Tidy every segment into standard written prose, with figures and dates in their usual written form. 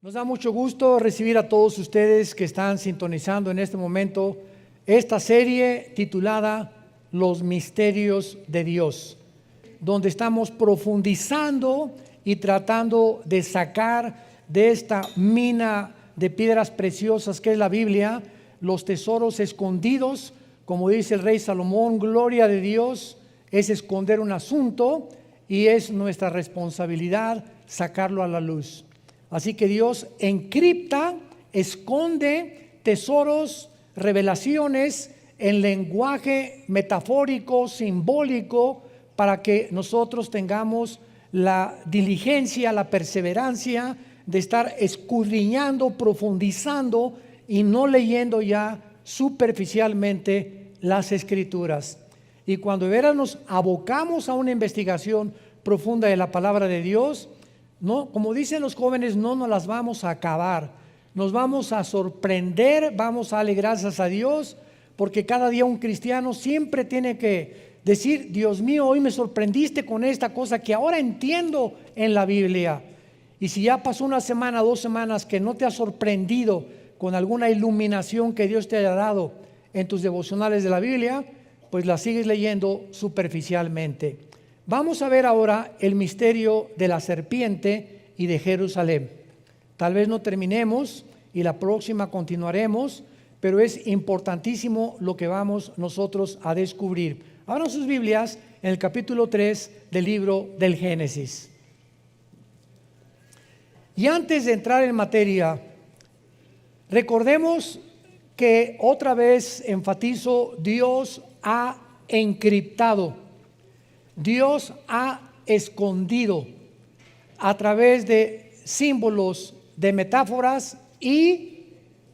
Nos da mucho gusto recibir a todos ustedes que están sintonizando en este momento esta serie titulada Los Misterios de Dios, donde estamos profundizando y tratando de sacar de esta mina de piedras preciosas que es la Biblia, los tesoros escondidos. Como dice el rey Salomón, gloria de Dios es esconder un asunto y es nuestra responsabilidad sacarlo a la luz. Así que Dios encripta, esconde tesoros, revelaciones en lenguaje metafórico, simbólico, para que nosotros tengamos la diligencia, la perseverancia de estar escudriñando, profundizando y no leyendo ya superficialmente las Escrituras. Y cuando de veras nos abocamos a una investigación profunda de la palabra de Dios, no, como dicen los jóvenes, no nos las vamos a acabar, nos vamos a sorprender, vamos a darle gracias a Dios, porque cada día un cristiano siempre tiene que decir: Dios mío, hoy me sorprendiste con esta cosa que ahora entiendo en la Biblia. Y si ya pasó una semana, 2 semanas que no te ha sorprendido con alguna iluminación que Dios te haya dado en tus devocionales de la Biblia, pues la sigues leyendo superficialmente. Vamos a ver ahora el misterio de la serpiente y de Jerusalén. Tal vez no terminemos y la próxima continuaremos, pero es importantísimo lo que vamos nosotros a descubrir. Abran sus Biblias en el capítulo 3 del libro del Génesis. Y antes de entrar en materia, recordemos que otra vez enfatizo, Dios ha encriptado. Dios ha escondido a través de símbolos, de metáforas y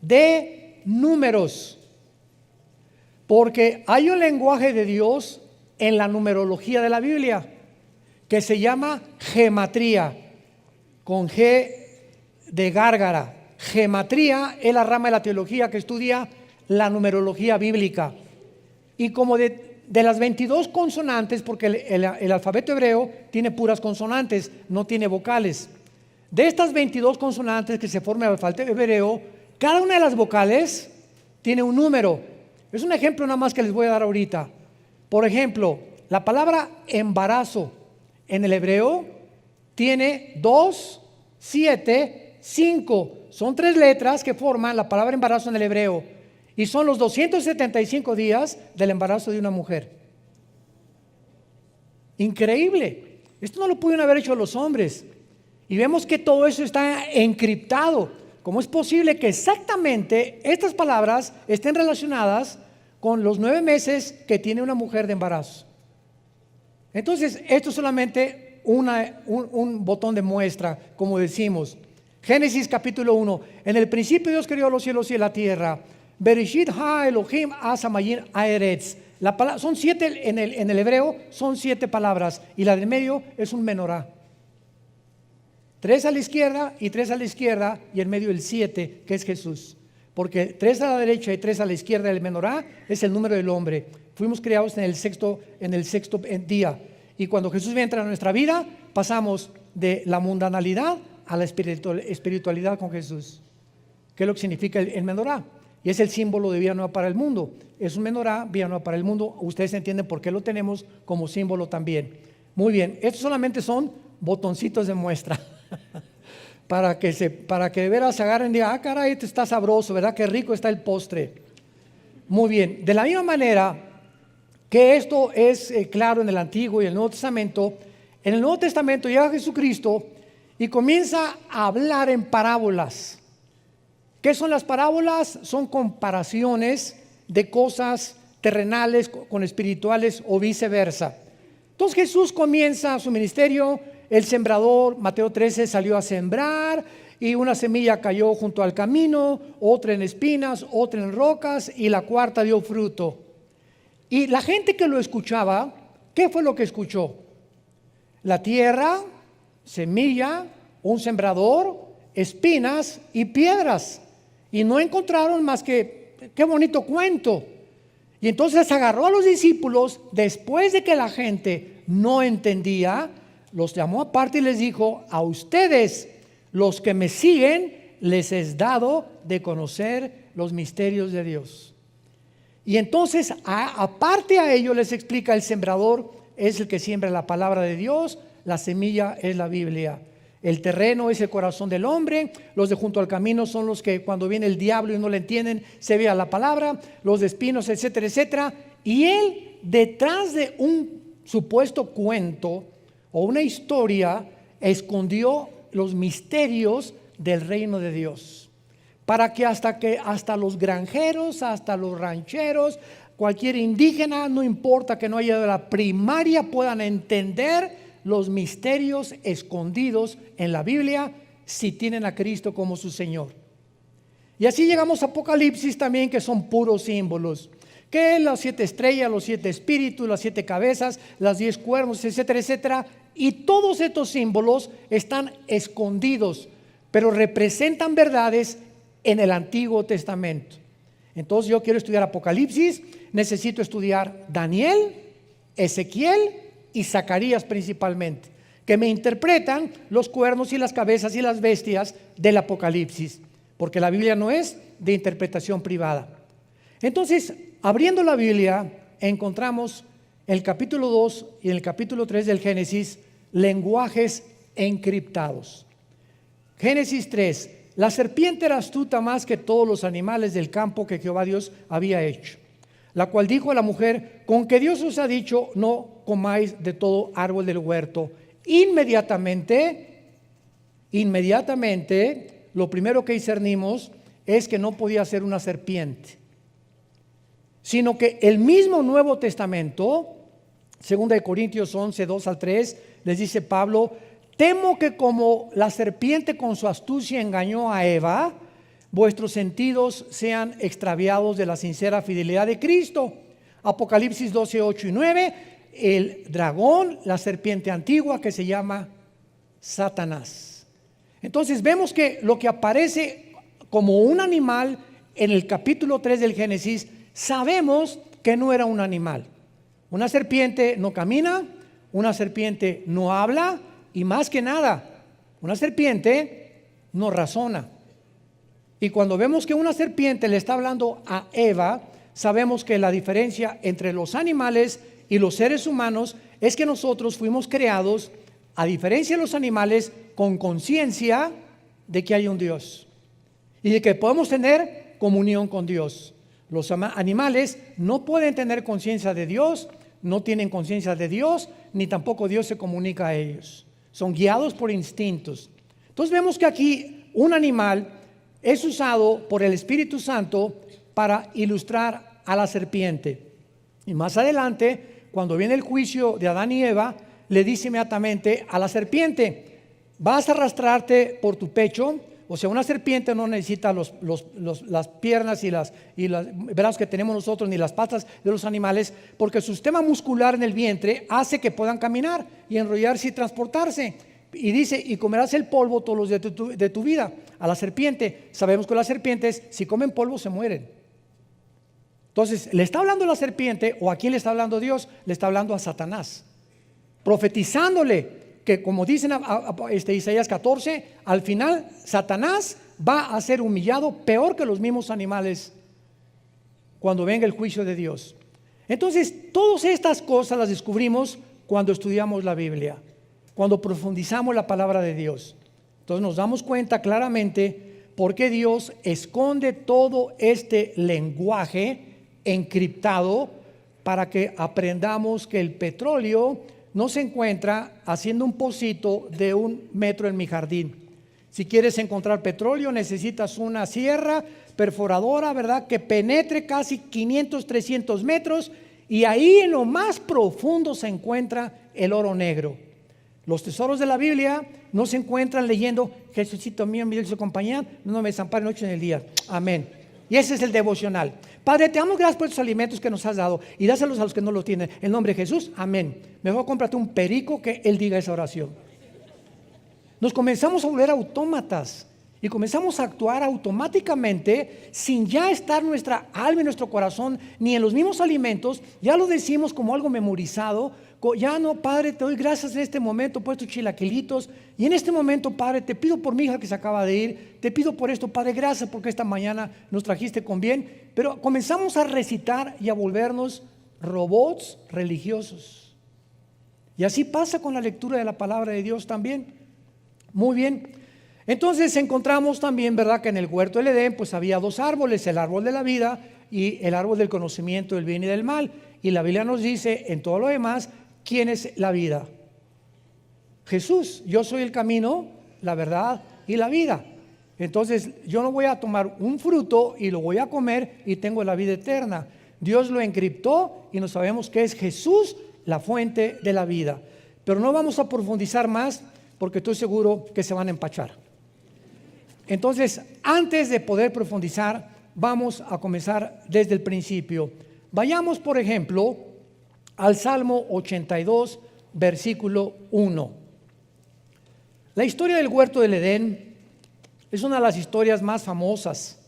de números. Porque hay un lenguaje de Dios en la numerología de la Biblia que se llama gematría, con G de gárgara. Gematría es la rama de la teología que estudia la numerología bíblica. Y como de las 22 consonantes, porque el alfabeto hebreo tiene puras consonantes, no tiene vocales. De estas 22 consonantes que se forman en el alfabeto hebreo, cada una de las vocales tiene un número. Es un ejemplo nada más que les voy a dar ahorita. Por ejemplo, la palabra embarazo en el hebreo tiene 2, 7, 5. Son 3 letras que forman la palabra embarazo en el hebreo. Y son los 275 días del embarazo de una mujer. Increíble. Esto no lo pudieron haber hecho los hombres. Y vemos que todo eso está encriptado. ¿Cómo es posible que exactamente estas palabras estén relacionadas con los 9 meses que tiene una mujer de embarazo? Entonces, esto es solamente un botón de muestra, como decimos. Génesis capítulo 1. En el principio Dios creó los cielos y la tierra. Bereshit ha Elohim asamayin aeretz. Son 7 en el hebreo, son 7 palabras, y la del medio es un menorá. 3 a la izquierda y 3 a la izquierda, y en medio el 7, que es Jesús. Porque 3 a la derecha y 3 a la izquierda del menorá es el número del hombre. Fuimos creados en el sexto día. Y cuando Jesús entra a nuestra vida, pasamos de la mundanalidad a la espiritualidad con Jesús. ¿Qué es lo que significa el menorá? Y es el símbolo de vida nueva para el mundo. Es un menorá, vida nueva para el mundo. Ustedes entienden por qué lo tenemos como símbolo también. Muy bien, estos solamente son botoncitos de muestra. para que de veras se agarren y digan: ah, caray, este está sabroso, ¿verdad? Qué rico está el postre. Muy bien, de la misma manera que esto es claro en el Antiguo y el Nuevo Testamento, en el Nuevo Testamento llega Jesucristo y comienza a hablar en parábolas. ¿Qué son las parábolas? Son comparaciones de cosas terrenales con espirituales o viceversa. Entonces Jesús comienza su ministerio. El sembrador, Mateo 13, salió a sembrar y una semilla cayó junto al camino, otra en espinas, otra en rocas y la cuarta dio fruto. Y la gente que lo escuchaba, ¿qué fue lo que escuchó? La tierra, semilla, un sembrador, espinas y piedras. Y no encontraron más que, qué bonito cuento. Y entonces agarró a los discípulos, después de que la gente no entendía, los llamó aparte y les dijo: a ustedes los que me siguen les es dado de conocer los misterios de Dios. Y entonces, aparte a ello, les explica: el sembrador es el que siembra la palabra de Dios, la semilla es la Biblia. El terreno es el corazón del hombre, los de junto al camino son los que cuando viene el diablo y no le entienden, se vea la palabra, los de espinos, etcétera, etcétera. Y él, detrás de un supuesto cuento o una historia, escondió los misterios del reino de Dios, para que hasta los granjeros, hasta los rancheros, cualquier indígena, no importa que no haya de la primaria, puedan entender los misterios escondidos en la Biblia si tienen a Cristo como su Señor. Y así llegamos a Apocalipsis también, que son puros símbolos, que las 7 estrellas, los 7 espíritus, las 7 cabezas, las 10 cuernos, etcétera, etcétera. Y todos estos símbolos están escondidos, pero representan verdades en el Antiguo Testamento. Entonces yo quiero estudiar Apocalipsis, necesito estudiar Daniel, Ezequiel y Zacarías principalmente, que me interpretan los cuernos y las cabezas y las bestias del Apocalipsis, porque la Biblia no es de interpretación privada. Entonces, abriendo la Biblia, encontramos en el capítulo 2 y en el capítulo 3 del Génesis lenguajes encriptados. Génesis 3: la serpiente era astuta más que todos los animales del campo que Jehová Dios había hecho, la cual dijo a la mujer: con que Dios os ha dicho, no comáis de todo árbol del huerto. Inmediatamente, lo primero que discernimos es que no podía ser una serpiente, sino que el mismo Nuevo Testamento, 2 Corintios 11, 2 al 3, les dice Pablo: temo que como la serpiente con su astucia engañó a Eva, vuestros sentidos sean extraviados de la sincera fidelidad de Cristo. Apocalipsis 12, 8 y 9, el dragón, la serpiente antigua que se llama Satanás. Entonces vemos que lo que aparece como un animal en el capítulo 3 del Génesis, sabemos que no era un animal. Una serpiente no camina, una serpiente no habla, y más que nada, una serpiente no razona. Y cuando vemos que una serpiente le está hablando a Eva, sabemos que la diferencia entre los animales y los seres humanos es que nosotros fuimos creados, a diferencia de los animales, con conciencia de que hay un Dios y de que podemos tener comunión con Dios. Los animales no pueden tener conciencia de Dios, no tienen conciencia de Dios, ni tampoco Dios se comunica a ellos. Son guiados por instintos. Entonces vemos que aquí un animal es usado por el Espíritu Santo para ilustrar a la serpiente. Y más adelante, cuando viene el juicio de Adán y Eva, le dice inmediatamente a la serpiente: vas a arrastrarte por tu pecho. O sea, una serpiente no necesita las piernas y los brazos que tenemos nosotros, ni las patas de los animales, porque su sistema muscular en el vientre hace que puedan caminar y enrollarse y transportarse. Y dice: y comerás el polvo todos los días de tu vida. A la serpiente, sabemos que las serpientes, si comen polvo, se mueren. Entonces, ¿le está hablando la serpiente o a quién le está hablando Dios? Le está hablando a Satanás, profetizándole que, como dicen Isaías 14, al final Satanás va a ser humillado peor que los mismos animales cuando venga el juicio de Dios. Entonces, todas estas cosas las descubrimos cuando estudiamos la Biblia, cuando profundizamos la palabra de Dios. Entonces nos damos cuenta claramente por qué Dios esconde todo este lenguaje encriptado, para que aprendamos que el petróleo no se encuentra haciendo un pocito de 1 metro en mi jardín. Si quieres encontrar petróleo, necesitas una sierra perforadora, ¿verdad?, que penetre casi 500, 300 metros, y ahí en lo más profundo se encuentra el oro negro. Los tesoros de la Biblia no se encuentran leyendo: Jesucito mío, mi dulce compañía, no me desampare noche en el día. Amén. Y ese es el devocional. Padre, te damos gracias por estos alimentos que nos has dado, y dáselos a los que no los tienen. En nombre de Jesús, amén. Mejor cómprate un perico que él diga esa oración. Nos comenzamos a volver autómatas y comenzamos a actuar automáticamente sin ya estar nuestra alma y nuestro corazón ni en los mismos alimentos. Ya lo decimos como algo memorizado, Ya no, Padre, te doy gracias en este momento por estos chilaquilitos. Y en este momento, Padre, te pido por mi hija que se acaba de ir. Te pido por esto, Padre, gracias porque esta mañana nos trajiste con bien. Pero comenzamos a recitar y a volvernos robots religiosos. Y así pasa con la lectura de la palabra de Dios también. Muy bien. Entonces encontramos también, ¿verdad?, que en el huerto del Edén pues había dos árboles, el árbol de la vida y el árbol del conocimiento del bien y del mal. Y la Biblia nos dice en todo lo demás, ¿quién es la vida? Jesús. Yo soy el camino, la verdad y la vida. Entonces yo no voy a tomar un fruto y lo voy a comer y tengo la vida eterna. Dios lo encriptó y no sabemos que es Jesús la fuente de la vida. Pero no vamos a profundizar más porque estoy seguro que se van a empachar. Entonces, antes de poder profundizar, vamos a comenzar desde el principio. Vayamos, por ejemplo, al Salmo 82, versículo 1. La historia del huerto del Edén es una de las historias más famosas.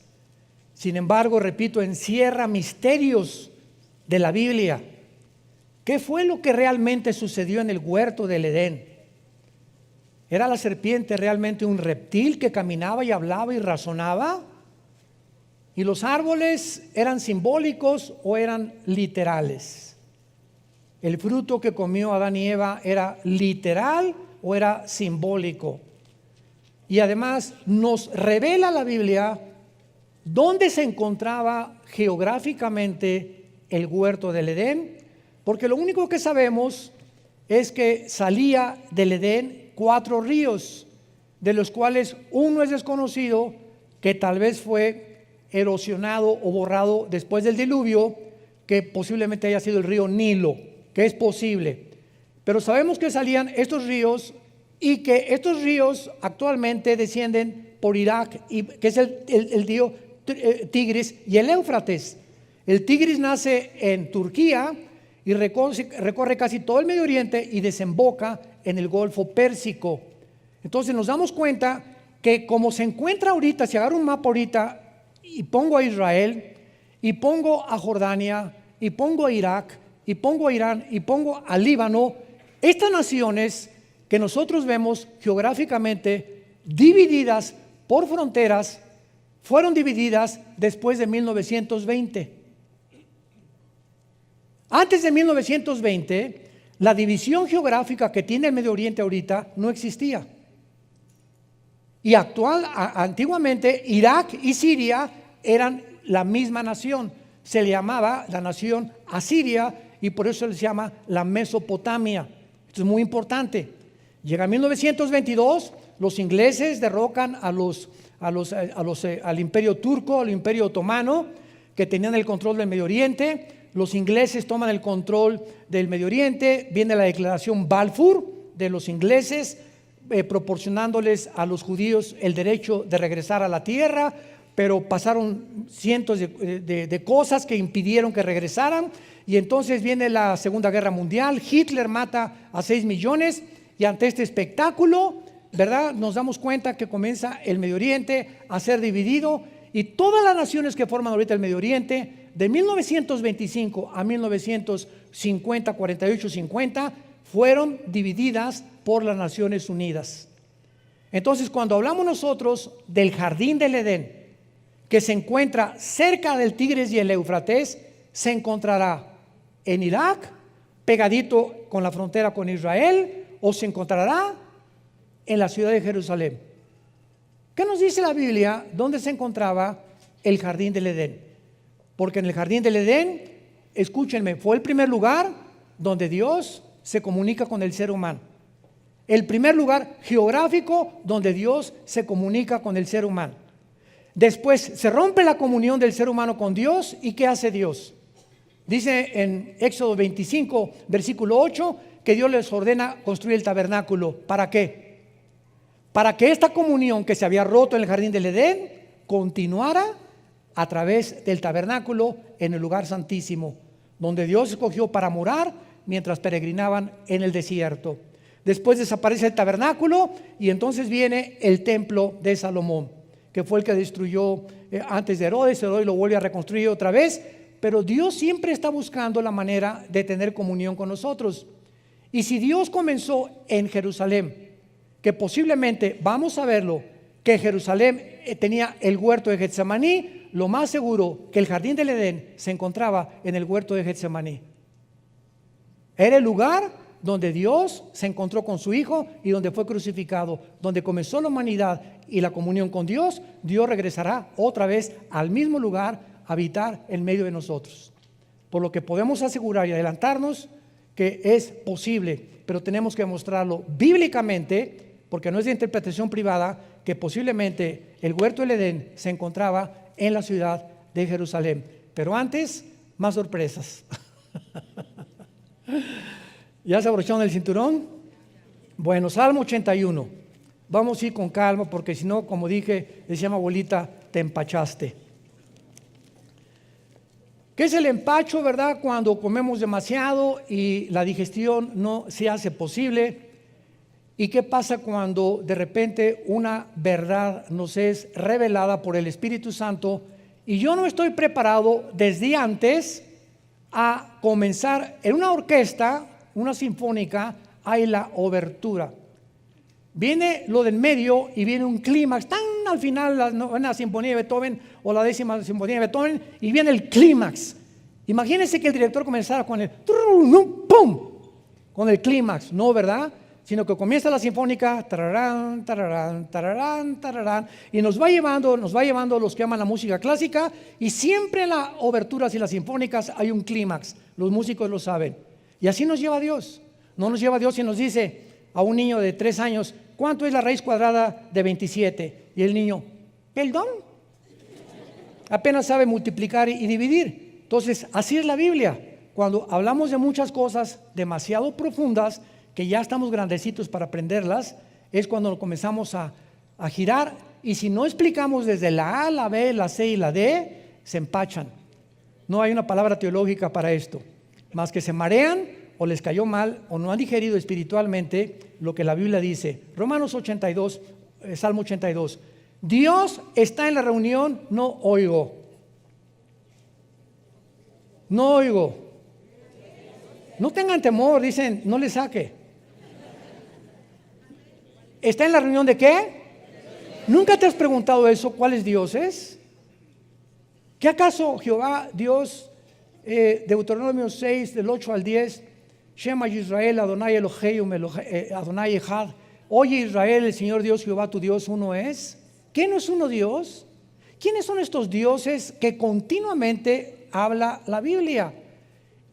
Sin embargo, repito, encierra misterios de la Biblia. ¿Qué fue lo que realmente sucedió en el huerto del Edén? ¿Era la serpiente realmente un reptil que caminaba y hablaba y razonaba? ¿Y los árboles eran simbólicos o eran literales? ¿El fruto que comió Adán y Eva era literal o era simbólico? Y además nos revela la Biblia dónde se encontraba geográficamente el huerto del Edén, porque lo único que sabemos es que salía del Edén 4 ríos, de los cuales uno es desconocido, que tal vez fue erosionado o borrado después del diluvio, que posiblemente haya sido el río Nilo, que es posible. Pero sabemos que salían estos ríos y que estos ríos actualmente descienden por Irak, que es el río Tigris y el Éufrates. El Tigris nace en Turquía y recorre casi todo el Medio Oriente y desemboca en el Golfo Pérsico. Entonces nos damos cuenta que como se encuentra ahorita, si agarro un mapa ahorita y pongo a Israel, y pongo a Jordania, y pongo a Irak, y pongo a Irán, y pongo a Líbano, estas naciones que nosotros vemos geográficamente divididas por fronteras, fueron divididas después de 1920. Antes de 1920, la división geográfica que tiene el Medio Oriente ahorita no existía. Y antiguamente Irak y Siria eran la misma nación. Se le llamaba la nación Asiria y por eso se llama la Mesopotamia. Esto es muy importante. Llega 1922, los ingleses derrocan al imperio turco, al imperio otomano, que tenían el control del Medio Oriente. Los ingleses toman el control del Medio Oriente. Viene la declaración Balfour de los ingleses, proporcionándoles a los judíos el derecho de regresar a la tierra, pero pasaron cientos de cosas que impidieron que regresaran. Y entonces viene la Segunda Guerra Mundial. Hitler mata a 6 millones y ante este espectáculo, ¿verdad?, nos damos cuenta que comienza el Medio Oriente a ser dividido y todas las naciones que forman ahorita el Medio Oriente, de 1925 a 1950, 48, 50, fueron divididas por las Naciones Unidas. Entonces, cuando hablamos nosotros del jardín del Edén, que se encuentra cerca del Tigris y el Éufrates, se encontrará en Irak, pegadito con la frontera con Israel, o se encontrará en la ciudad de Jerusalén. ¿Qué nos dice la Biblia? ¿Dónde se encontraba el jardín del Edén? Porque en el jardín del Edén, escúchenme, fue el primer lugar donde Dios se comunica con el ser humano. El primer lugar geográfico donde Dios se comunica con el ser humano. Después se rompe la comunión del ser humano con Dios, ¿y qué hace Dios? Dice en Éxodo 25, versículo 8, que Dios les ordena construir el tabernáculo. ¿Para qué? Para que esta comunión que se había roto en el jardín del Edén continuara a través del tabernáculo en el lugar santísimo, donde Dios escogió para morar mientras peregrinaban en el desierto. Después desaparece el tabernáculo y entonces viene el templo de Salomón, que fue el que destruyó antes de Herodes. Herodes lo vuelve a reconstruir otra vez, pero Dios siempre está buscando la manera de tener comunión con nosotros. Y si Dios comenzó en Jerusalén, que posiblemente, vamos a verlo, que Jerusalén tenía el huerto de Getsemaní, lo más seguro que el jardín del Edén se encontraba en el huerto de Getsemaní. Era el lugar donde Dios se encontró con su Hijo y donde fue crucificado, donde comenzó la humanidad y la comunión con Dios. Dios regresará otra vez al mismo lugar a habitar en medio de nosotros. Por lo que podemos asegurar y adelantarnos que es posible, pero tenemos que mostrarlo bíblicamente, porque no es de interpretación privada, que posiblemente el huerto del Edén se encontraba en la ciudad de Jerusalén. Pero antes, más sorpresas. ¿Ya se abrocharon el cinturón? Bueno, Salmo 81. Vamos a ir con calma, porque si no, como dije, decía mi abuelita, te empachaste. ¿Qué es el empacho, verdad? Cuando comemos demasiado y la digestión no se hace posible. ¿Y qué pasa cuando de repente una verdad nos es revelada por el Espíritu Santo y yo no estoy preparado desde antes a comenzar en una orquesta, una sinfónica, hay la obertura? Viene lo del medio y viene un clímax, tan al final la novena sinfonía de Beethoven o la 10ª sinfonía de Beethoven, y viene el clímax. Imagínense que el director comenzara con el ¡pum! Con el clímax, no, ¿verdad? Sino que comienza la sinfónica, tararán, tararán, tararán, tararán, y nos va llevando los que aman la música clásica, y siempre en las oberturas y las sinfónicas hay un clímax, los músicos lo saben. Y así nos lleva Dios. No nos lleva Dios y nos dice a un niño de 3 años, ¿cuánto es la raíz cuadrada de 27? Y el niño, ¿perdón? Apenas sabe multiplicar y dividir. Entonces, así es la Biblia. Cuando hablamos de muchas cosas demasiado profundas, que ya estamos grandecitos para aprenderlas, es cuando comenzamos a girar, y si no explicamos desde la A, la B, la C y la D, se empachan. No hay una palabra teológica para esto, más que se marean o les cayó mal o no han digerido espiritualmente lo que la Biblia dice. Romanos 82, Salmo 82. Dios está en la reunión, no oigo. No oigo. No tengan temor, dicen, no le saque. ¿Está en la reunión de qué? ¿Nunca te has preguntado eso? ¿Cuáles dioses? ¿Qué acaso Jehová, Dios, Deuteronomio 6, del 8 al 10, Shema Yisrael, Adonai Eloheinu, Adonai Echad, oye Israel, el Señor Dios Jehová tu Dios uno es? ¿Qué no es uno Dios? ¿Quiénes son estos dioses que continuamente habla la Biblia?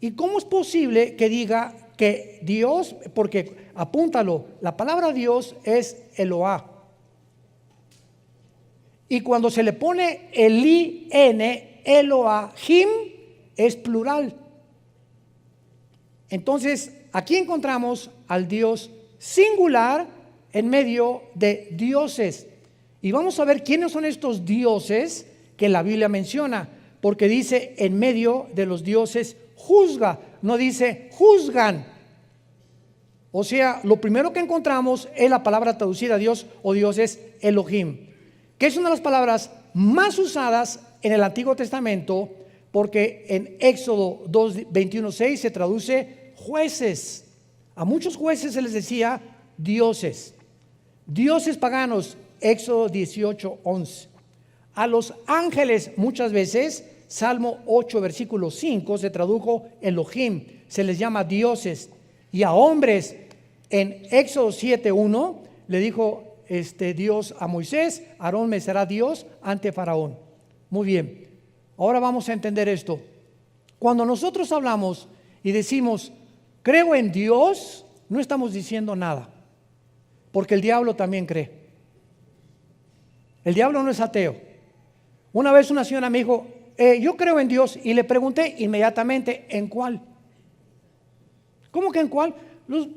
¿Y cómo es posible que diga que Dios, porque apúntalo, la palabra Dios es Eloah, y cuando se le pone el I-N, Elohim, es plural? Entonces, aquí encontramos al Dios singular en medio de dioses. Y vamos a ver quiénes son estos dioses que la Biblia menciona, porque dice en medio de los dioses juzga, no dice juzgan. O sea, lo primero que encontramos es la palabra traducida a Dios o Dios es Elohim, que es una de las palabras más usadas en el Antiguo Testamento, porque en Éxodo 2, 21, 6 se traduce jueces. A muchos jueces se les decía dioses. Dioses paganos, Éxodo 18, 11. A los ángeles muchas veces, Salmo 8, versículo 5, se tradujo Elohim, se les llama dioses. Y a hombres, en Éxodo 7, 1, le dijo Dios a Moisés, Aarón me será Dios ante Faraón. Muy bien, ahora vamos a entender esto. Cuando nosotros hablamos y decimos, creo en Dios, no estamos diciendo nada, porque el diablo también cree. El diablo no es ateo. Una vez una señora me dijo, yo creo en Dios, y le pregunté inmediatamente, ¿en cuál? ¿Cómo que en cuál? Los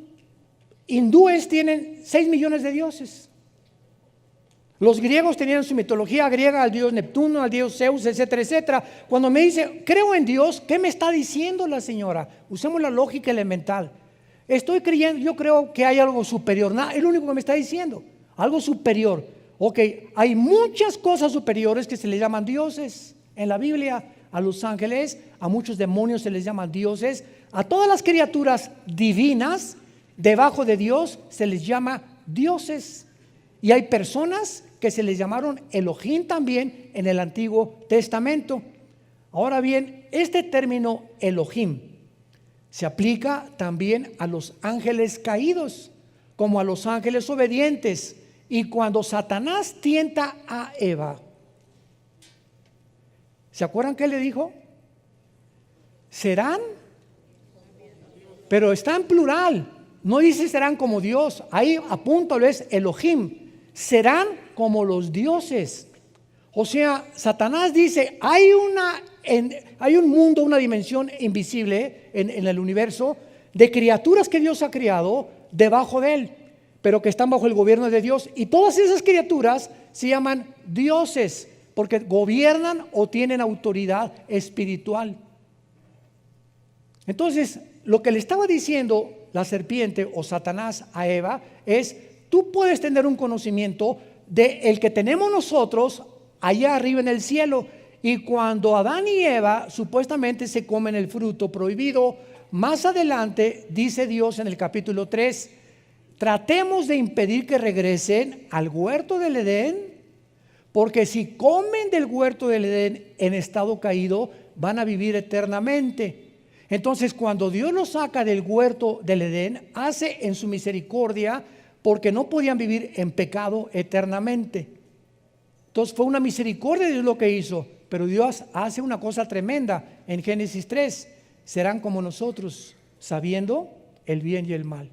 hindúes tienen 6 millones de dioses. Los griegos tenían su mitología griega al dios Neptuno, al dios Zeus, etcétera, etcétera. Cuando me dice, creo en Dios, ¿qué me está diciendo la señora? Usemos la lógica elemental. Estoy creyendo, yo creo que hay algo superior. Nada, es lo único que me está diciendo. Algo superior. Ok, hay muchas cosas superiores que se les llaman dioses en la Biblia. A los ángeles, a muchos demonios se les llaman dioses. A todas las criaturas divinas Debajo de Dios se les llama dioses. Y hay personas que se les llamaron Elohim también en el Antiguo Testamento. Ahora bien, este término Elohim se aplica también a los ángeles caídos, como a los ángeles obedientes. Y cuando Satanás tienta a Eva, ¿se acuerdan qué le dijo? Serán, pero está en plural, no dice serán como Dios, ahí apúntalo, es Elohim, serán como los dioses. O sea, Satanás dice, hay un mundo, una dimensión invisible en el universo de criaturas que Dios ha creado debajo de él, pero que están bajo el gobierno de Dios, y todas esas criaturas se llaman dioses porque gobiernan o tienen autoridad espiritual. Entonces, lo que le estaba diciendo la serpiente o Satanás a Eva es: tú puedes tener un conocimiento de el que tenemos nosotros allá arriba en el cielo. Y cuando Adán y Eva supuestamente se comen el fruto prohibido, más adelante dice Dios en el capítulo 3, tratemos de impedir que regresen al huerto del Edén, porque si comen del huerto del Edén en estado caído, van a vivir eternamente. Entonces, cuando Dios los saca del huerto del Edén, hace en su misericordia, porque no podían vivir en pecado eternamente. Entonces fue una misericordia de Dios lo que hizo. Pero Dios hace una cosa tremenda en Génesis 3: serán como nosotros, sabiendo el bien y el mal.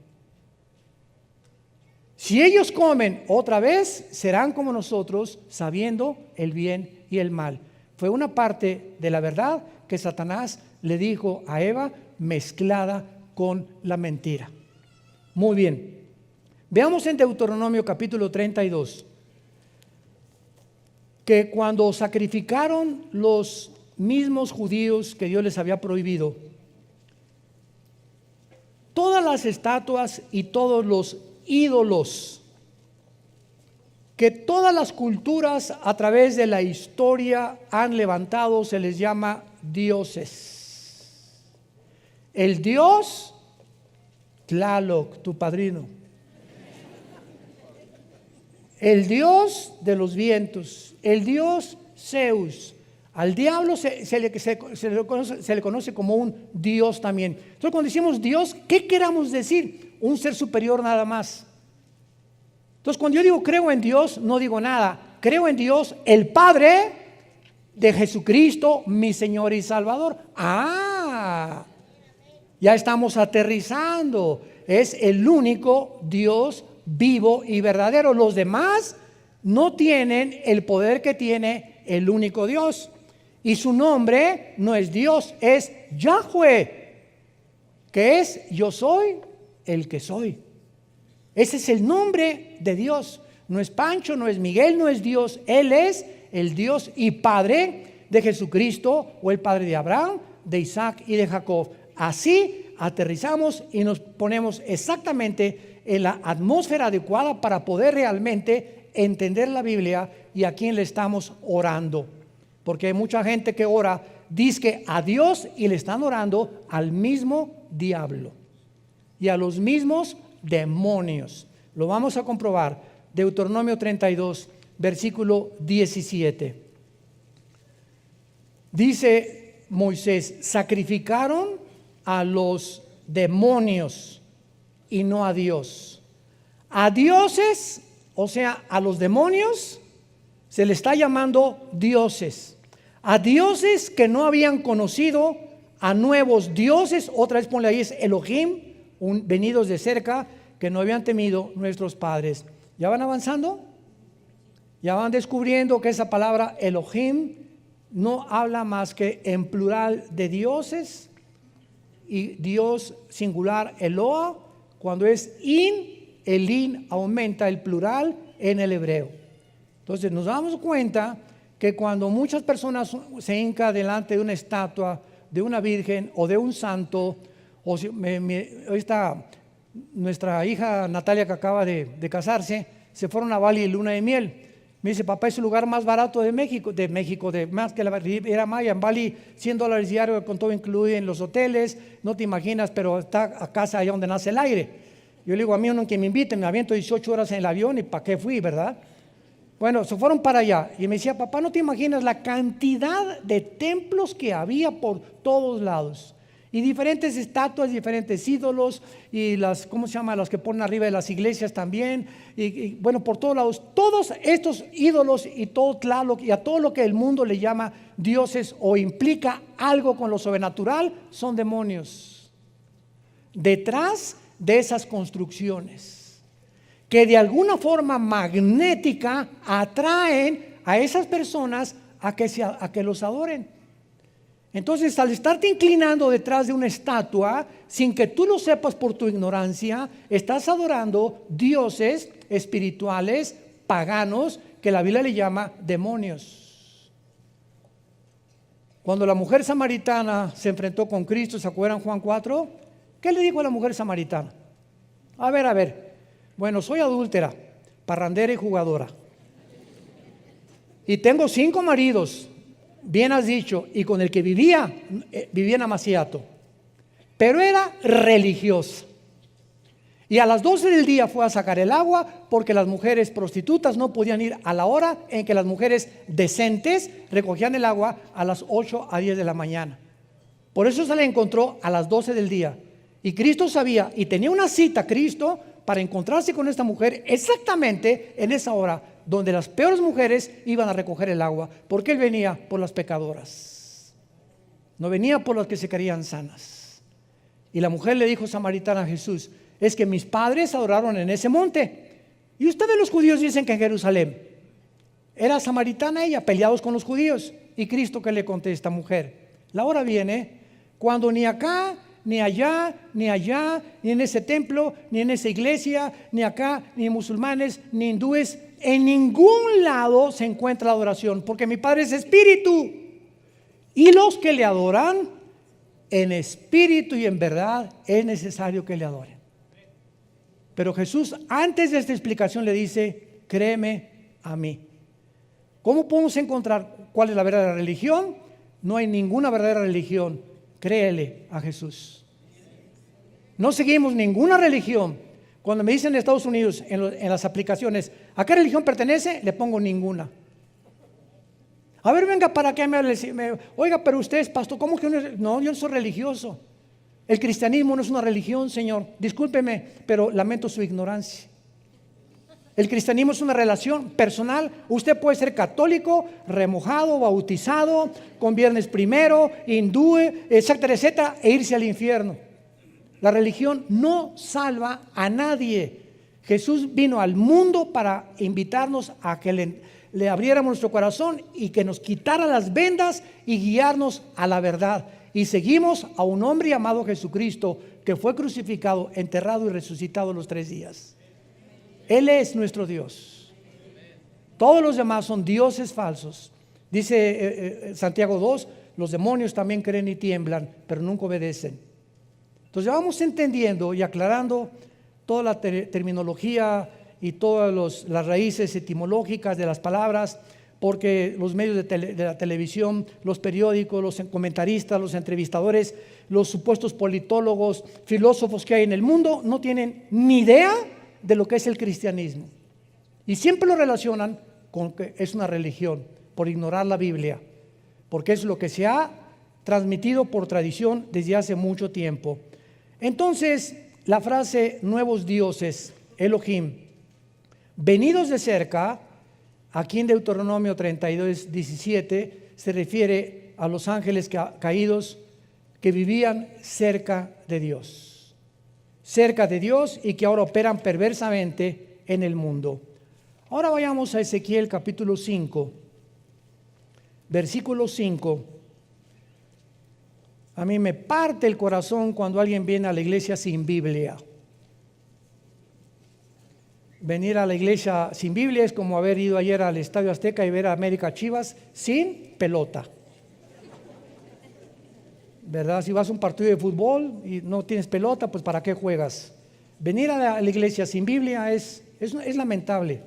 Si ellos comen otra vez, serán como nosotros, sabiendo el bien y el mal. Fue una parte de la verdad que Satanás le dijo a Eva, mezclada con la mentira. Muy bien, veamos en Deuteronomio capítulo 32, que cuando sacrificaron los mismos judíos que Dios les había prohibido, todas las estatuas y todos los ídolos que todas las culturas a través de la historia han levantado, se les llama dioses. El dios Tlaloc, tu padrino, el dios de los vientos, el dios Zeus. Al diablo se le conoce como un dios también. Entonces, cuando decimos Dios, ¿qué queramos decir? Un ser superior nada más. Entonces, cuando yo digo creo en Dios, no digo nada. Creo en Dios, el Padre de Jesucristo, mi Señor y Salvador. Ya estamos aterrizando. Es el único Dios vivo y verdadero. Los demás no tienen el poder que tiene el único Dios. Y su nombre no es Dios, es Yahweh, que es yo soy el que soy. Ese es el nombre de Dios. No es Pancho, no es Miguel, no es Dios. Él es el Dios y Padre de Jesucristo, o el Padre de Abraham, de Isaac y de Jacob. Así aterrizamos y nos ponemos exactamente en la atmósfera adecuada para poder realmente entender la Biblia y a quién le estamos orando. Porque hay mucha gente que ora, dice a Dios, y le están orando al mismo diablo y a los mismos demonios. Lo vamos a comprobar. Deuteronomio 32, versículo 17. Dice Moisés: sacrificaron a los demonios y no a Dios. A dioses, o sea, a los demonios, se le está llamando dioses. A dioses que no habían conocido, a nuevos dioses, otra vez ponle ahí, es Elohim, venidos de cerca, que no habían temido nuestros padres. ¿Ya van avanzando? Ya van descubriendo que esa palabra Elohim no habla más que en plural de dioses, y Dios singular Eloah. Cuando es el in aumenta el plural en el hebreo. Entonces nos damos cuenta que cuando muchas personas se hincan delante de una estatua, de una virgen o de un santo, o si, esta, nuestra hija Natalia, que acaba de casarse, se fueron a Bali en luna de miel. Me dice: papá, es el lugar más barato de México, de más que la Riviera Maya. En Bali, $100 diario con todo incluido en los hoteles, no te imaginas, pero está a casa allá donde nace el aire. Yo le digo a mí, no, que me inviten, me aviento 18 horas en el avión y ¿para qué fui, verdad? Bueno, se fueron para allá y me decía, papá, no te imaginas la cantidad de templos que había por todos lados. Y diferentes estatuas, diferentes ídolos y las, ¿cómo se llama? Las que ponen arriba de las iglesias también. Y bueno, por todos lados, todos estos ídolos y todo Tlaloc y a todo lo que el mundo le llama dioses o implica algo con lo sobrenatural, son demonios. Detrás de esas construcciones, que de alguna forma magnética atraen a esas personas a que los adoren. Entonces, al estarte inclinando detrás de una estatua, sin que tú lo sepas por tu ignorancia, estás adorando dioses espirituales, paganos, que la Biblia le llama demonios. Cuando la mujer samaritana se enfrentó con Cristo, ¿se acuerdan Juan 4? ¿Qué le dijo a la mujer samaritana? A ver, bueno, soy adúltera, parrandera y jugadora. Y tengo 5 maridos. Bien has dicho, y con el que vivía en Amaciato, pero era religiosa. Y a las 12 del día fue a sacar el agua porque las mujeres prostitutas no podían ir a la hora en que las mujeres decentes recogían el agua a las 8 a 10 de la mañana. Por eso se le encontró a las 12 del día. Y Cristo sabía y tenía una cita, Cristo, para encontrarse con esta mujer exactamente en esa hora, donde las peores mujeres iban a recoger el agua, porque Él venía por las pecadoras, no venía por las que se creían sanas. Y la mujer le dijo samaritana a Jesús, es que mis padres adoraron en ese monte, y ustedes los judíos dicen que en Jerusalén. Era samaritana ella, peleados con los judíos. Y Cristo, ¿qué le contesta? Mujer, la hora viene cuando ni acá, ni allá, ni allá, ni en ese templo, ni en esa iglesia, ni acá, ni musulmanes, ni hindúes, en ningún lado se encuentra la adoración, porque mi Padre es espíritu, y los que le adoran en espíritu y en verdad es necesario que le adoren. Pero Jesús, antes de esta explicación, le dice, créeme a mí. ¿Cómo podemos encontrar cuál es la verdadera religión? No hay ninguna verdadera religión. Créele a Jesús. No seguimos ninguna religión. Cuando me dicen en Estados Unidos, en las aplicaciones, ¿a qué religión pertenece? Le pongo ninguna. A ver, venga, ¿para qué oiga, pero usted es pastor, ¿cómo que no? Yo no soy religioso. El cristianismo no es una religión, Señor. Discúlpeme, pero lamento su ignorancia. El cristianismo es una relación personal. Usted puede ser católico, remojado, bautizado, con viernes primero, hindú, etcétera, etcétera, e irse al infierno. La religión no salva a nadie. Jesús vino al mundo para invitarnos a que le abriéramos nuestro corazón y que nos quitara las vendas y guiarnos a la verdad. Y seguimos a un hombre llamado Jesucristo, que fue crucificado, enterrado y resucitado los 3 días. Él es nuestro Dios. Todos los demás son dioses falsos. Dice Santiago 2, los demonios también creen y tiemblan, pero nunca obedecen. Entonces vamos entendiendo y aclarando toda la terminología y todas las raíces etimológicas de las palabras, porque los medios de la televisión, los periódicos, los comentaristas, los entrevistadores, los supuestos politólogos, filósofos que hay en el mundo no tienen ni idea de lo que es el cristianismo, y siempre lo relacionan con que es una religión, por ignorar la Biblia, porque es lo que se ha transmitido por tradición desde hace mucho tiempo. Entonces, la frase nuevos dioses, Elohim, venidos de cerca, aquí en Deuteronomio 32, 17, se refiere a los ángeles caídos que vivían cerca de Dios y que ahora operan perversamente en el mundo. Ahora vayamos a Ezequiel capítulo 5, versículo 5. A mí me parte el corazón cuando alguien viene a la iglesia sin Biblia. Venir a la iglesia sin Biblia es como haber ido ayer al Estadio Azteca y ver a América Chivas sin pelota. ¿Verdad? Si vas a un partido de fútbol y no tienes pelota, pues ¿para qué juegas? Venir a la iglesia sin Biblia es lamentable.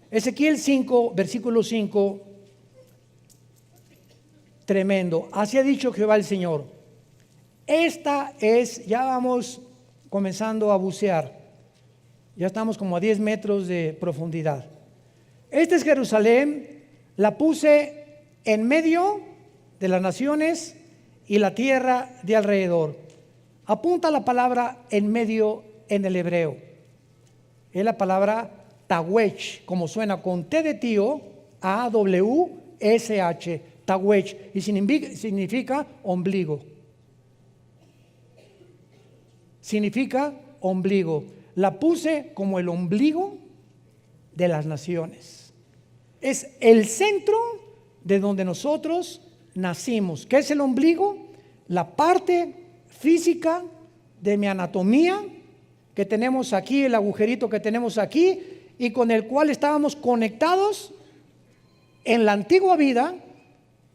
Ezequiel 5, versículo 5, tremendo. Así ha dicho Jehová el Señor. Esta es, ya vamos comenzando a bucear. Ya estamos como a 10 metros de profundidad. Esta es Jerusalén, la puse en medio de las naciones y la tierra de alrededor. Apunta la palabra en medio en el hebreo. Es la palabra Tawech, como suena con T de tío, A-W-S-H, Tawech, y significa ombligo. Significa ombligo. La puse como el ombligo de las naciones. Es el centro de donde nosotros nacimos. ¿Qué es el ombligo? La parte física de mi anatomía que tenemos aquí, el agujerito que tenemos aquí, y con el cual estábamos conectados en la antigua vida,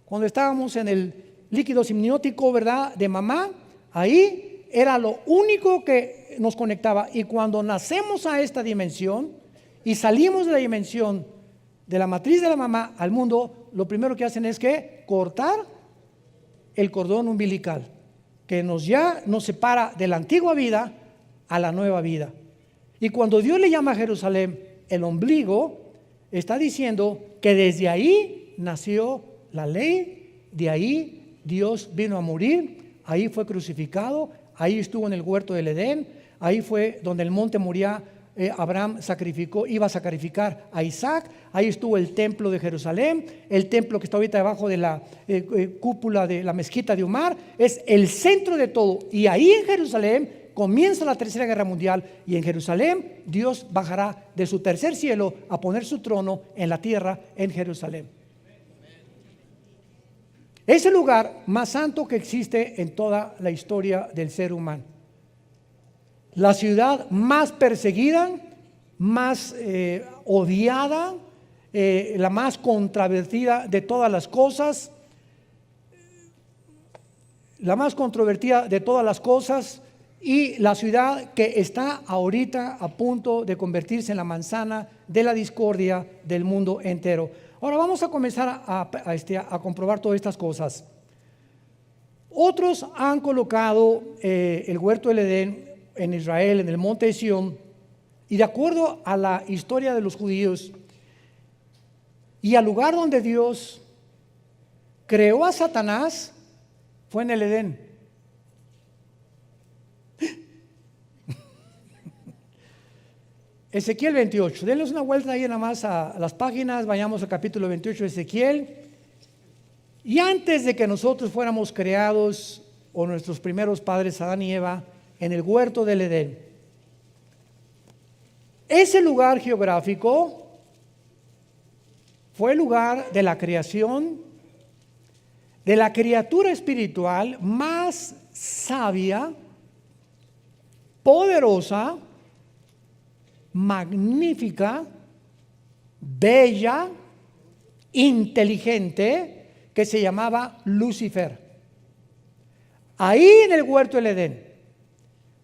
cuando estábamos en el líquido simniótico, ¿verdad?, de mamá. Ahí era lo único que nos conectaba. Y cuando nacemos a esta dimensión y salimos de la dimensión de la matriz de la mamá al mundo, lo primero que hacen es que cortar el cordón umbilical, que ya nos separa de la antigua vida a la nueva vida. Y cuando Dios le llama a Jerusalén el ombligo, está diciendo que desde ahí nació la ley, de ahí Dios vino a morir, ahí fue crucificado, ahí estuvo en el huerto del Edén, ahí fue donde el monte Moría. Abraham iba a sacrificar a Isaac. Ahí estuvo el templo de Jerusalén, el templo que está ahorita debajo de la cúpula de la mezquita de Omar. Es el centro de todo, y ahí en Jerusalén comienza la tercera guerra mundial, y en Jerusalén Dios bajará de su tercer cielo a poner su trono en la tierra en Jerusalén. Es el lugar más santo que existe en toda la historia del ser humano. La ciudad más perseguida, más odiada, la más controvertida de todas las cosas, y la ciudad que está ahorita a punto de convertirse en la manzana de la discordia del mundo entero. Ahora vamos a comenzar a comprobar todas estas cosas. Otros han colocado el huerto del Edén en Israel, en el monte de Sión, y de acuerdo a la historia de los judíos y al lugar donde Dios creó a Satanás, fue en el Edén. Ezequiel 28, denles una vuelta ahí nada más a las páginas, vayamos al capítulo 28 de Ezequiel. Y antes de que nosotros fuéramos creados, o nuestros primeros padres Adán y Eva, en el huerto del Edén, ese lugar geográfico fue el lugar de la creación de la criatura espiritual más sabia, poderosa, magnífica, bella, inteligente, que se llamaba Lucifer. Ahí en el huerto del Edén,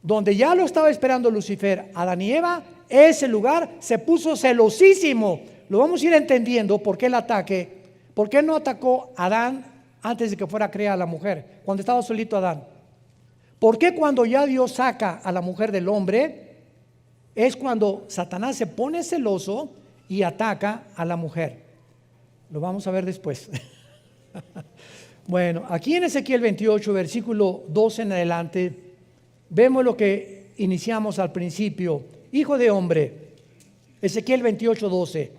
donde ya lo estaba esperando Lucifer, Adán y Eva, ese lugar se puso celosísimo. Lo vamos a ir entendiendo por qué el ataque, por qué no atacó a Adán antes de que fuera creada la mujer, cuando estaba solito Adán. ¿Por qué cuando ya Dios saca a la mujer del hombre, es cuando Satanás se pone celoso y ataca a la mujer? Lo vamos a ver después. Bueno, aquí en Ezequiel 28, versículo 12 en adelante, vemos lo que iniciamos al principio. Hijo de hombre, Ezequiel 28, 12.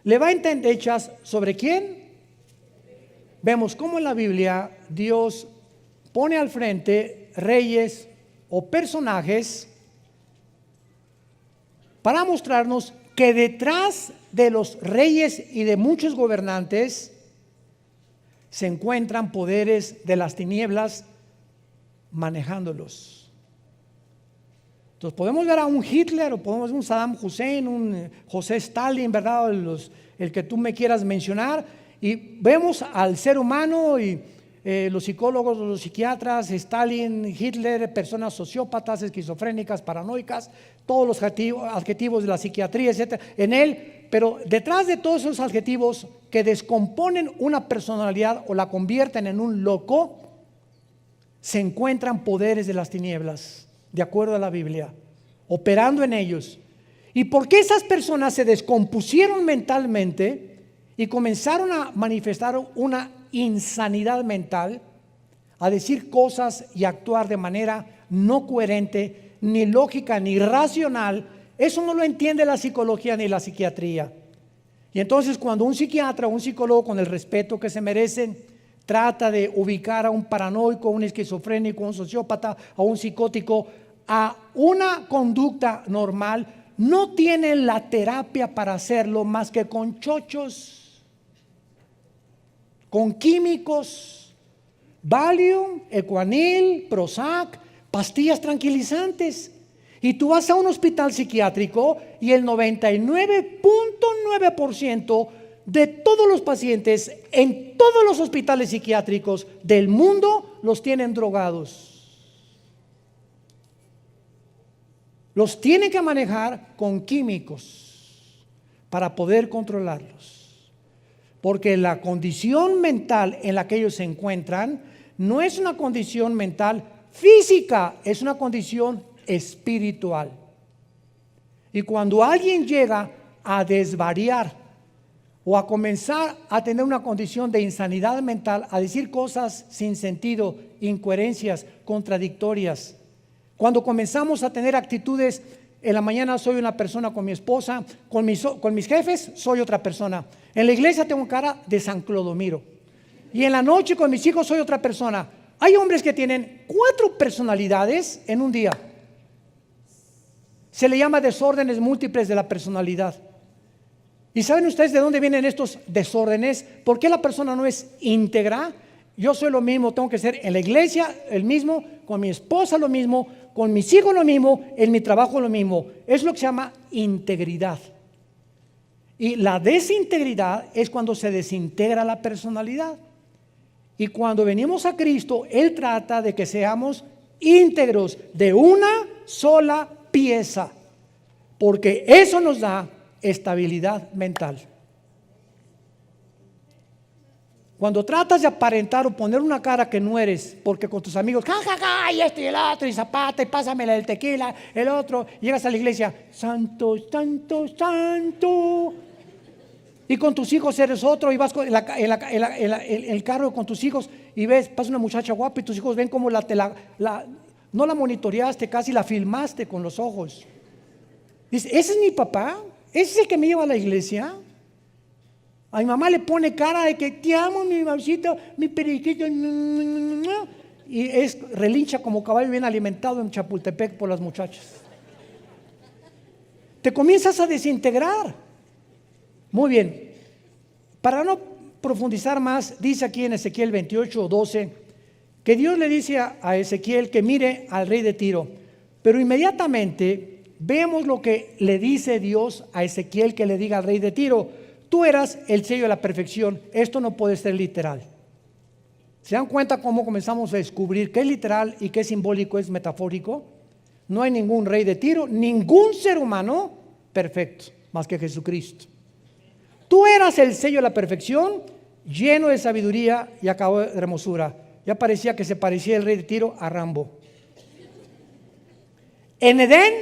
Levanta endechas ¿sobre quién? Vemos cómo en la Biblia Dios pone al frente reyes o personajes para mostrarnos que detrás de los reyes y de muchos gobernantes se encuentran poderes de las tinieblas manejándolos. Entonces podemos ver a un Hitler, o podemos ver un Saddam Hussein, un José Stalin, ¿verdad? El que tú me quieras mencionar, y vemos al ser humano y los psicólogos, los psiquiatras, Stalin, Hitler, personas sociópatas, esquizofrénicas, paranoicas, todos los adjetivos de la psiquiatría, etcétera, en él. Pero detrás de todos esos adjetivos que descomponen una personalidad o la convierten en un loco, se encuentran poderes de las tinieblas. de acuerdo a la Biblia, operando en ellos. ¿Y por qué esas personas se descompusieron mentalmente y comenzaron a manifestar una insanidad mental, a decir cosas y actuar de manera no coherente, ni lógica, ni racional? Eso no lo entiende la psicología ni la psiquiatría. Y entonces cuando un psiquiatra o un psicólogo, con el respeto que se merecen, trata de ubicar a un paranoico, a un esquizofrénico, a un sociópata, a un psicótico, a una conducta normal, no tienen la terapia para hacerlo más que con chochos, con químicos, Valium, Ecuanil, Prozac, pastillas tranquilizantes. Y tú vas a un hospital psiquiátrico y el 99.9% de todos los pacientes en todos los hospitales psiquiátricos del mundo los tienen drogados. Los tienen que manejar con químicos para poder controlarlos. Porque la condición mental en la que ellos se encuentran no es una condición mental física, es una condición espiritual. Y cuando alguien llega a desvariar o a comenzar a tener una condición de insanidad mental, a decir cosas sin sentido, incoherencias, contradictorias, cuando comenzamos a tener actitudes, en la mañana soy una persona con mi esposa, con mis jefes soy otra persona, en la iglesia tengo cara de San Clodomiro, y en la noche con mis hijos soy otra persona. Hay hombres que tienen 4 personalidades en un día. Se le llama desórdenes múltiples de la personalidad. ¿Y saben ustedes de dónde vienen estos desórdenes? ¿Por qué la persona no es íntegra? Yo soy lo mismo, tengo que ser en la iglesia el mismo, con mi esposa lo mismo, con mis hijos lo mismo, en mi trabajo lo mismo. Es lo que se llama integridad. Y la desintegridad es cuando se desintegra la personalidad. Y cuando venimos a Cristo, Él trata de que seamos íntegros de una sola pieza, porque eso nos da estabilidad mental. Cuando tratas de aparentar o poner una cara que no eres, porque con tus amigos, ja, ja, ja, y esto y el otro, y zapata, y pásamela el tequila, el otro, llegas a la iglesia, santo, santo, santo. Y con tus hijos eres otro, y vas en el carro con tus hijos y ves, pasa una muchacha guapa y tus hijos ven como no la monitoreaste, casi la filmaste con los ojos. Dice, ¿ese es mi papá? ¿Ese es el que me lleva a la iglesia? A mi mamá le pone cara de que te amo, mi mamacita, mi periquito. Y relincha como caballo bien alimentado en Chapultepec por las muchachas. Te comienzas a desintegrar. Muy bien. Para no profundizar más, dice aquí en Ezequiel 28:12 que Dios le dice a Ezequiel que mire al rey de Tiro. Pero inmediatamente vemos lo que le dice Dios a Ezequiel que le diga al rey de Tiro: tú eras el sello de la perfección. Esto no puede ser literal. ¿Se dan cuenta cómo comenzamos a descubrir qué es literal y qué simbólico, es metafórico? No hay ningún rey de Tiro, ningún ser humano perfecto, más que Jesucristo. Tú eras el sello de la perfección, lleno de sabiduría y acabado de hermosura. Ya parecía que se parecía el rey de Tiro a Rambo. En Edén,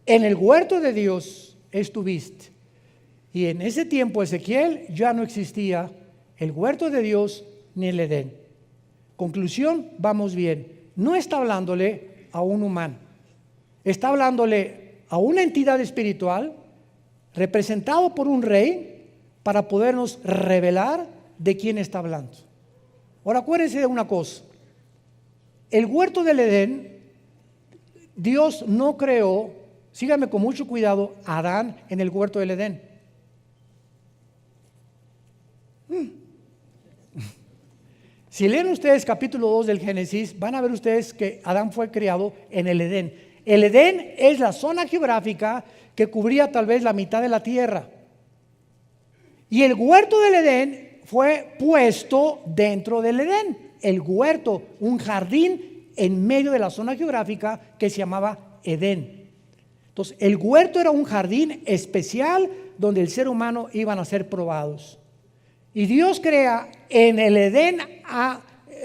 en el huerto de Dios estuviste. Y en ese tiempo, Ezequiel, ya no existía el huerto de Dios ni el Edén. Conclusión, vamos bien. No está hablándole a un humano, está hablándole a una entidad espiritual representado por un rey para podernos revelar de quién está hablando. Ahora acuérdense de una cosa: el huerto del Edén, Dios no creó, síganme con mucho cuidado, a Adán en el huerto del Edén. Si leen ustedes capítulo 2 del Génesis, van a ver ustedes que Adán fue creado en el Edén. El Edén es la zona geográfica que cubría tal vez la mitad de la tierra. Y el huerto del Edén fue puesto dentro del Edén. El huerto, un jardín en medio de la zona geográfica que se llamaba Edén. Entonces, el huerto era un jardín especial donde el ser humano iban a ser probados. Y Dios crea en el Edén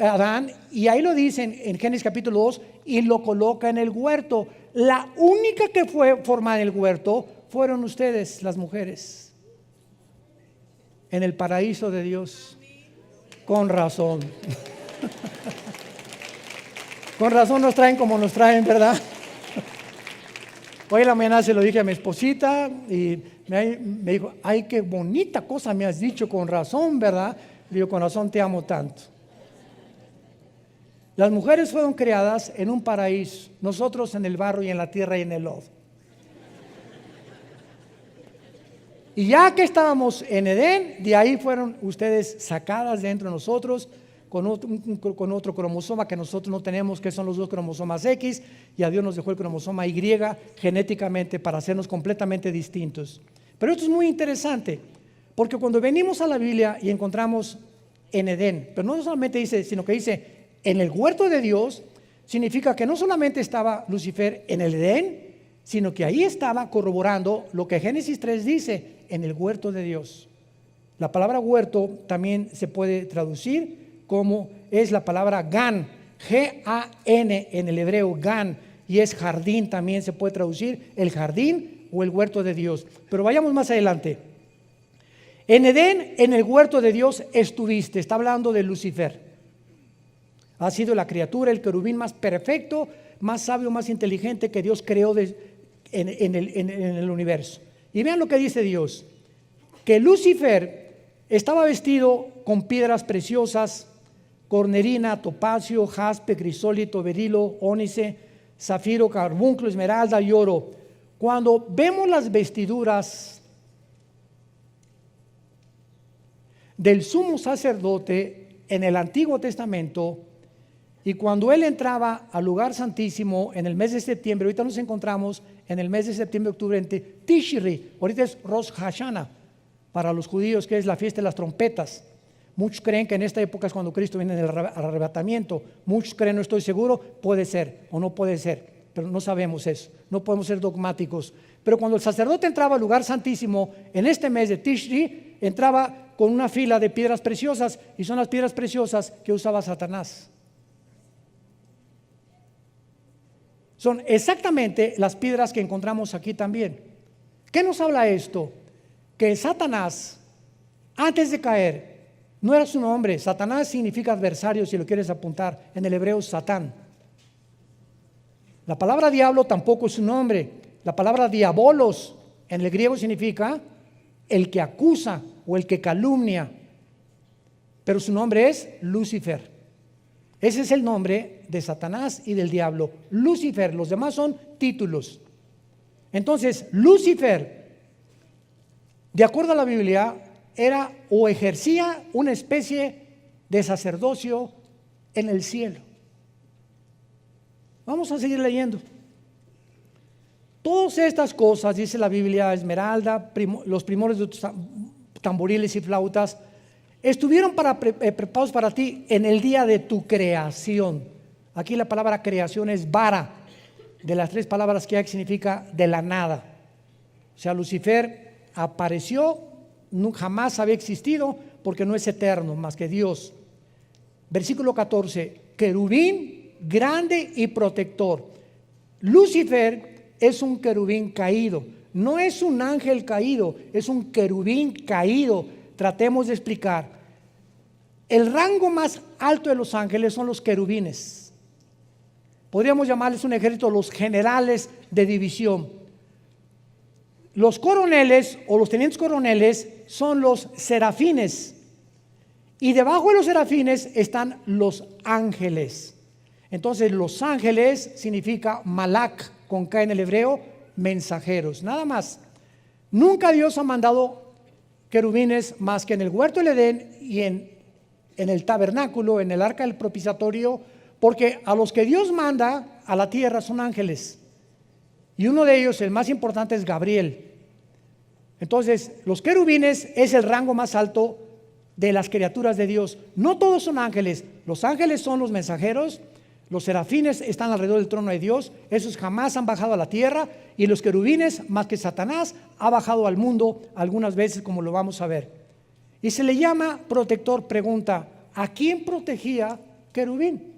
Adán, y ahí lo dicen en Génesis capítulo 2, y lo coloca en el huerto. La única que fue formada en el huerto fueron ustedes, las mujeres, en el paraíso de Dios. Con razón. Con razón nos traen como nos traen, ¿verdad? Hoy en la mañana se lo dije a mi esposita y me dijo, ay, qué bonita cosa me has dicho, con razón, ¿verdad? Le digo, con razón te amo tanto. Las mujeres fueron creadas en un paraíso, nosotros en el barro y en la tierra y en el lodo. Y ya que estábamos en Edén, de ahí fueron ustedes sacadas dentro de nosotros con otro cromosoma que nosotros no tenemos, que son los dos cromosomas X, y a Dios nos dejó el cromosoma Y genéticamente para hacernos completamente distintos. Pero esto es muy interesante, porque cuando venimos a la Biblia y encontramos en Edén, pero no solamente dice, sino que dice en el huerto de Dios, significa que no solamente estaba Lucifer en el Edén, sino que ahí estaba corroborando lo que Génesis 3 dice, en el huerto de Dios. La palabra huerto también se puede traducir como es la palabra Gan, G-A-N en el hebreo, Gan, y es jardín, también se puede traducir el jardín o el huerto de Dios. Pero vayamos más adelante. En Edén, en el huerto de Dios estuviste, está hablando de Lucifer. Ha sido la criatura, el querubín más perfecto, más sabio, más inteligente que Dios creó en el universo. Y vean lo que dice Dios, que Lucifer estaba vestido con piedras preciosas, cornerina, topacio, jaspe, crisólito, berilo, ónice, zafiro, carbunclo, esmeralda y oro. Cuando vemos las vestiduras del sumo sacerdote en el Antiguo Testamento, y cuando él entraba al lugar santísimo en el mes de septiembre, ahorita nos encontramos en el mes de septiembre, octubre, en Tishri, ahorita es Rosh Hashanah, para los judíos, que es la fiesta de las trompetas. Muchos creen que en esta época es cuando Cristo viene en el arrebatamiento. Muchos creen, no estoy seguro, puede ser o no puede ser, pero no sabemos eso, no podemos ser dogmáticos. Pero cuando el sacerdote entraba al lugar santísimo en este mes de Tishri, entraba con una fila de piedras preciosas, y son las piedras preciosas que usaba Satanás. Son exactamente las piedras que encontramos aquí también. ¿Qué nos habla esto? Que Satanás, antes de caer, no era su nombre. Satanás significa adversario, si lo quieres apuntar, en el hebreo Satán. La palabra diablo tampoco es su nombre. La palabra diabolos en el griego significa el que acusa o el que calumnia, pero su nombre es Lucifer. Ese es el nombre de Satanás y del diablo, Lucifer. Los demás son títulos. Entonces, Lucifer, de acuerdo a la Biblia, era o ejercía una especie de sacerdocio en el cielo. Vamos a seguir leyendo. Todas estas cosas, dice la Biblia, esmeralda, los primores de tamboriles y flautas, estuvieron preparados para ti en el día de tu creación. Aquí la palabra creación es vara, de las tres palabras que hay, significa de la nada. O sea, Lucifer apareció, jamás había existido, porque no es eterno más que Dios. Versículo 14, querubín grande y protector. Lucifer es un querubín caído, no es un ángel caído, es un querubín caído. Tratemos de explicar. El rango más alto de los ángeles son los querubines. Podríamos llamarles un ejército, los generales de división. Los coroneles o los tenientes coroneles son los serafines. Y debajo de los serafines están los ángeles. Entonces los ángeles significa malak, con K en el hebreo, mensajeros. Nada más. Nunca Dios ha mandado querubines más que en el huerto del Edén y en el tabernáculo, en el arca del propiciatorio, porque a los que Dios manda a la tierra son ángeles, y uno de ellos, el más importante, es Gabriel. Entonces los querubines es el rango más alto de las criaturas de Dios. No todos son ángeles. Los ángeles son los mensajeros, los serafines están alrededor del trono de Dios, esos jamás han bajado a la tierra, y los querubines, más que Satanás, ha bajado al mundo algunas veces, como lo vamos a ver. Y se le llama protector. Pregunta, ¿a quién protegía querubín.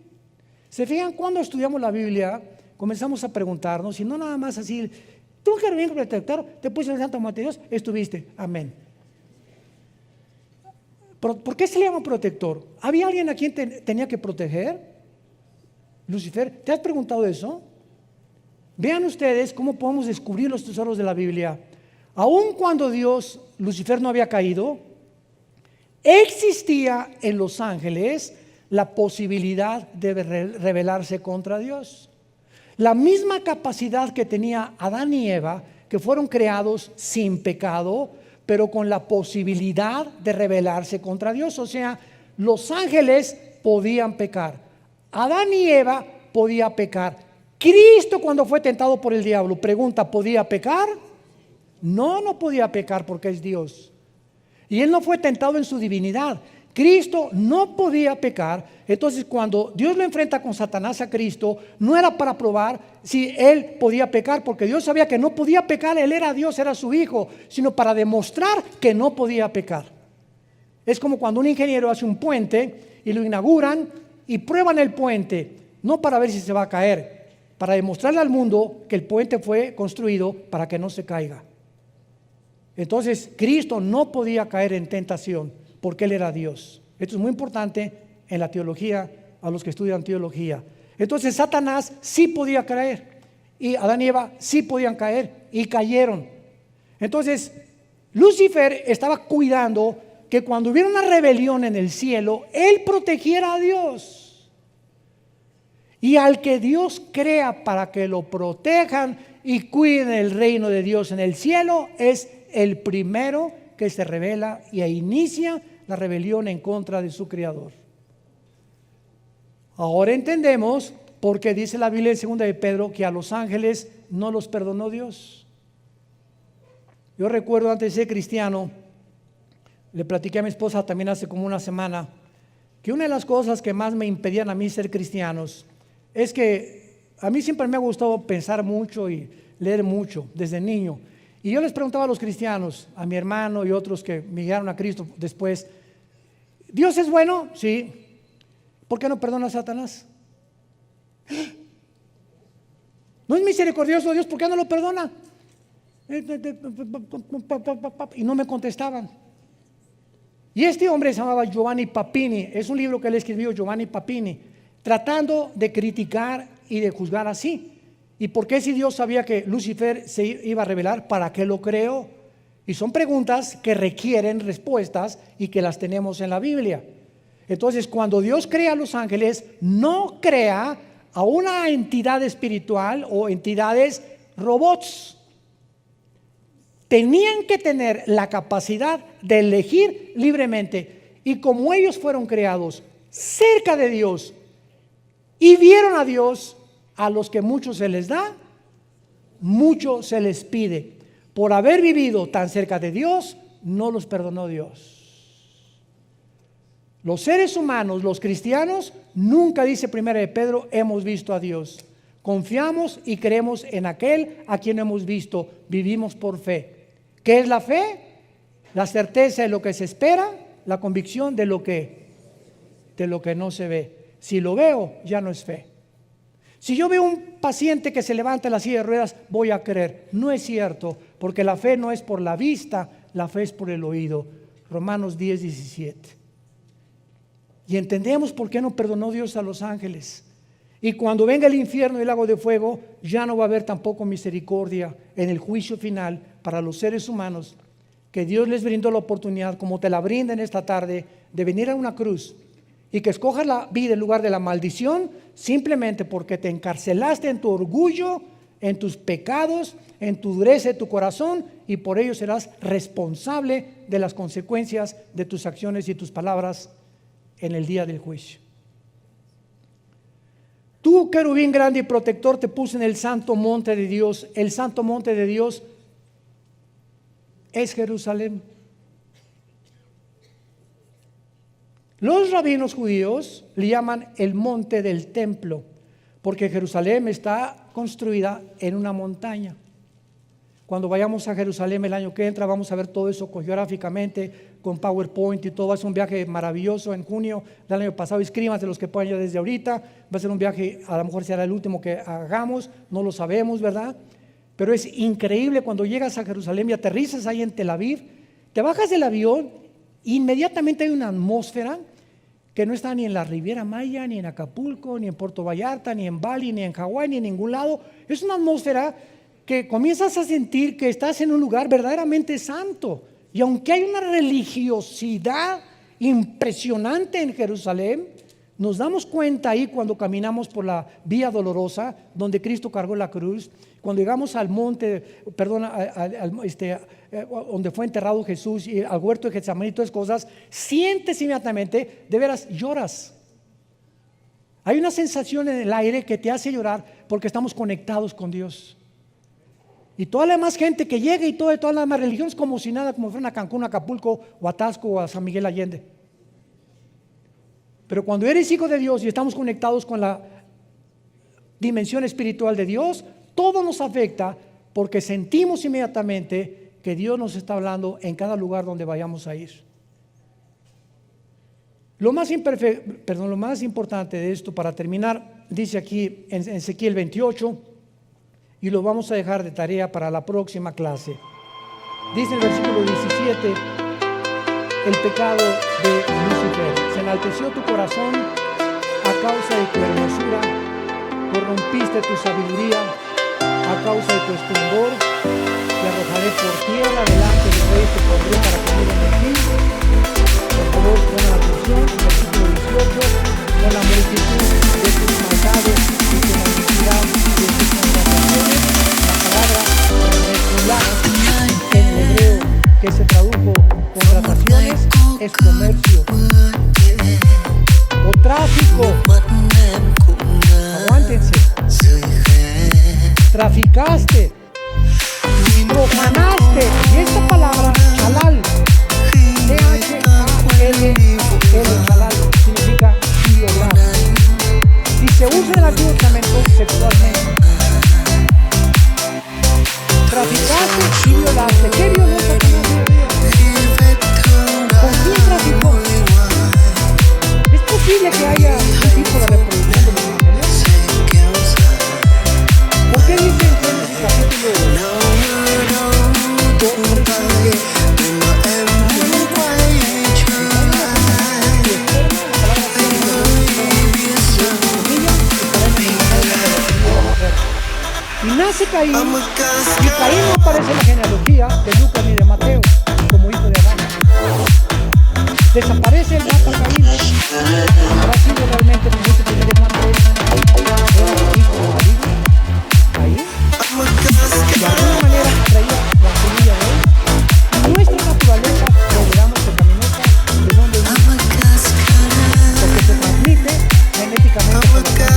¿Se fijan? Cuando estudiamos la Biblia, comenzamos a preguntarnos, y no nada más así, tú querubín protector, te puse el santo monte de Dios, estuviste, amén. ¿Por qué se le llama protector? ¿Había alguien a quien tenía que proteger? Lucifer, ¿te has preguntado eso? Vean ustedes cómo podemos descubrir los tesoros de la Biblia. Aun cuando Lucifer no había caído, existía en los ángeles la posibilidad de rebelarse contra Dios. La misma capacidad que tenía Adán y Eva, que fueron creados sin pecado, pero con la posibilidad de rebelarse contra Dios. O sea, los ángeles podían pecar, Adán y Eva podían pecar. Cristo, cuando fue tentado por el diablo, pregunta, ¿podía pecar? No, no podía pecar porque es Dios. Y él no fue tentado en su divinidad. Cristo no podía pecar. Entonces, cuando Dios lo enfrenta con Satanás a Cristo, no era para probar si él podía pecar, porque Dios sabía que no podía pecar, él era Dios, era su hijo, sino para demostrar que no podía pecar. Es como cuando un ingeniero hace un puente y lo inauguran y prueban el puente, no para ver si se va a caer, para demostrarle al mundo que el puente fue construido para que no se caiga. Entonces, Cristo no podía caer en tentación porque Él era Dios. Esto es muy importante en la teología, a los que estudian teología. Entonces, Satanás sí podía caer y Adán y Eva sí podían caer y cayeron. Entonces, Lucifer estaba cuidando que cuando hubiera una rebelión en el cielo, él protegiera a Dios. Y al que Dios crea para que lo protejan y cuiden el reino de Dios en el cielo, es el primero que se rebela y inicia la rebelión en contra de su creador. Ahora entendemos por qué dice la Biblia en 2 de Pedro que a los ángeles no los perdonó Dios. Yo recuerdo antes de ser cristiano, le platiqué a mi esposa también hace como una semana, que una de las cosas que más me impedían a mí ser cristianos es que a mí siempre me ha gustado pensar mucho y leer mucho desde niño. Y yo les preguntaba a los cristianos, a mi hermano y otros que me llegaron a Cristo después, ¿Dios es bueno? Sí. ¿Por qué no perdona a Satanás? ¿No es misericordioso Dios? ¿Por qué no lo perdona? Y no me contestaban. Y este hombre se llamaba Giovanni Papini. Es un libro que él escribió, Giovanni Papini, tratando de criticar y de juzgar así. ¿Y por qué si Dios sabía que Lucifer se iba a rebelar? ¿Para qué lo creó? Y son preguntas que requieren respuestas y que las tenemos en la Biblia. Entonces, cuando Dios crea a los ángeles, no crea a una entidad espiritual o entidades robots. Tenían que tener la capacidad de elegir libremente. Y como ellos fueron creados cerca de Dios y vieron a Dios, a los que mucho se les da, mucho se les pide. Por haber vivido tan cerca de Dios, no los perdonó Dios. Los seres humanos, los cristianos, nunca, dice 1 de Pedro, hemos visto a Dios. Confiamos y creemos en aquel a quien hemos visto. Vivimos por fe. ¿Qué es la fe? La certeza de lo que se espera, la convicción de lo que no se ve. Si lo veo, ya no es fe. Si yo veo un paciente que se levanta en la silla de ruedas, voy a creer. No es cierto, porque la fe no es por la vista, la fe es por el oído. Romanos 10:17. Y entendemos por qué no perdonó Dios a los ángeles. Y cuando venga el infierno y el lago de fuego, ya no va a haber tampoco misericordia en el juicio final para los seres humanos, que Dios les brindó la oportunidad, como te la brinda en esta tarde, de venir a una cruz y que escojas la vida en lugar de la maldición, simplemente porque te encarcelaste en tu orgullo, en tus pecados, en tu dureza de tu corazón, y por ello serás responsable de las consecuencias de tus acciones y tus palabras en el día del juicio. Tú, querubín grande y protector, te puse en el santo monte de Dios. El santo monte de Dios es Jerusalén. Los rabinos judíos le llaman el monte del templo, porque Jerusalén está construida en una montaña. Cuando vayamos a Jerusalén el año que entra, vamos a ver todo eso geográficamente, con PowerPoint y todo. Va a ser un viaje maravilloso en junio del año pasado. Inscríbanse los que puedan ya desde ahorita. Va a ser un viaje, a lo mejor será el último que hagamos, no lo sabemos, ¿verdad? Pero es increíble cuando llegas a Jerusalén y aterrizas ahí en Tel Aviv, te bajas del avión, inmediatamente hay una atmósfera que no está ni en la Riviera Maya, ni en Acapulco, ni en Puerto Vallarta, ni en Bali, ni en Hawái, ni en ningún lado. Es una atmósfera que comienzas a sentir que estás en un lugar verdaderamente santo. Y aunque hay una religiosidad impresionante en Jerusalén, nos damos cuenta ahí cuando caminamos por la vía dolorosa, donde Cristo cargó la cruz, cuando llegamos al monte, donde fue enterrado Jesús, y al huerto de Getsemaní y todas esas cosas, sientes inmediatamente, de veras, lloras. Hay una sensación en el aire que te hace llorar porque estamos conectados con Dios. Y toda la demás gente que llega y todas las demás religiones como si nada, como fueran a Cancún, a Acapulco, o a Tasco, o a San Miguel Allende. Pero cuando eres hijo de Dios y estamos conectados con la dimensión espiritual de Dios, todo nos afecta porque sentimos inmediatamente que Dios nos está hablando en cada lugar donde vayamos a ir. Lo más importante de esto, para terminar, dice aquí en Ezequiel 28, y lo vamos a dejar de tarea para la próxima clase. Dice el versículo 17, el pecado de Lucifer. Se enalteció tu corazón a causa de tu hermosura, corrompiste tu sabiduría a causa de tu esplendor. Te arrojaré por tierra delante del rey, te pondré para que miren en ti. Por favor, pongan atención, versículo 18, con la multitud de tus maldades y tu malignidad de tus contrataciones. La palabra reculada en el hebreo, que se tradujo contrataciones, es comercio o tráfico. Aguántense. Traficaste, profanaste, y esta palabra halal, T-H-A-L-A-L, halal, significa violar, y se usa en el Antiguo Testamento sexualmente. Traficaste y violaste. ¿Qué violó Satanás? ¿Con quién traficó? ¿Es posible que haya un tipo de reproducción de los ángeles? ¿Por qué dice en Génesis capítulo 2? Y nace Caín, y Caín no aparece en la genealogía de Lucas ni de Mateo como hijo de Adán. Desaparece el mapa Caín. Habrá sido realmente como dice primero de Mateo, era hijo de David. Caín, de alguna manera traía la semilla de él. Nuestra naturaleza, consideramos pecaminosa, ¿de dónde viene? Porque se transmite genéticamente por los padres.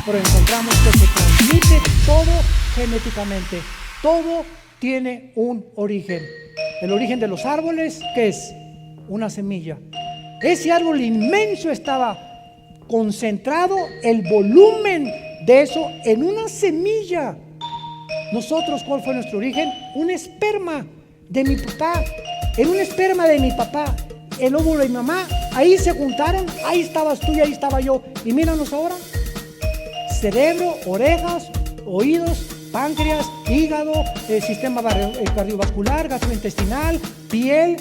Pero encontramos que se transmite todo genéticamente Todo tiene un origen. El origen de los árboles, ¿qué es? Una semilla. Ese árbol inmenso estaba concentrado, el volumen de eso en una semilla. Nosotros, ¿cuál fue nuestro origen? Un esperma de mi papá. En un esperma de mi papá, el óvulo de mi mamá, ahí se juntaron, ahí estabas tú y ahí estaba yo. Y míranos ahora. Cerebro, orejas, oídos, páncreas, hígado, sistema cardiovascular, gastrointestinal, piel,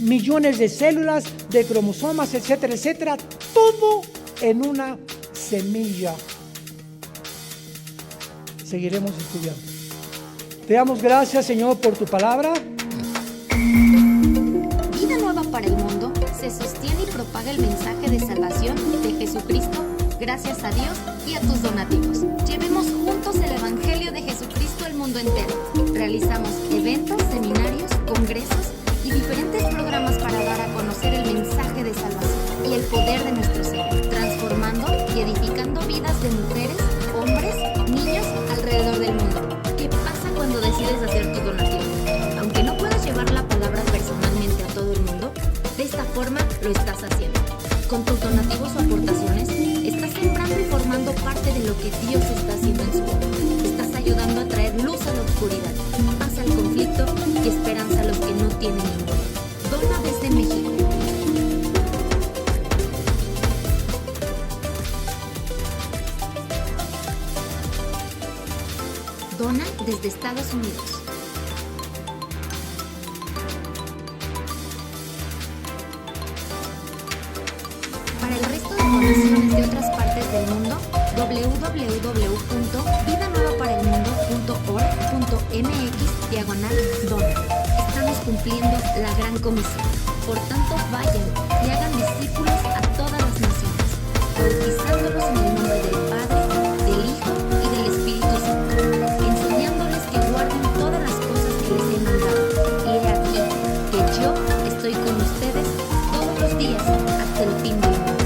millones de células, de cromosomas, etcétera, etcétera. Todo en una semilla. Seguiremos estudiando. Te damos gracias, Señor, por tu palabra. Vida Nueva para el Mundo se sostiene y propaga el mensaje de salvación de Jesucristo gracias a Dios y a tus donativos. Llevemos juntos el Evangelio de Jesucristo al mundo entero. Realizamos eventos, seminarios, congresos y diferentes programas para dar a conocer el mensaje de salvación y el poder de nuestro Señor, transformando y edificando vidas de mujeres, hombres, niños alrededor del mundo. ¿Qué pasa cuando decides hacer tu donativo? Aunque no puedas llevar la palabra personalmente a todo el mundo, de esta forma lo estás haciendo. Con tus donativos o aportaciones, estás sembrando y formando parte de lo que Dios está haciendo en su obra. Estás ayudando a traer luz a la oscuridad, paz al conflicto y esperanza a los que no tienen ninguna. Dona desde México. Dona desde Estados Unidos. Para el resto de donaciones de otras partes del mundo, www.vidanuevaparelmundo.org.mx/dona. Estamos cumpliendo la gran comisión. Por tanto, vayan y hagan discípulos a todas las naciones, bautizándolos en el nombre del Padre, del Hijo y del Espíritu Santo, enseñándoles que guarden todas las cosas que les he mandado. Y he aquí que yo estoy con ustedes todos los días hasta el fin del mundo.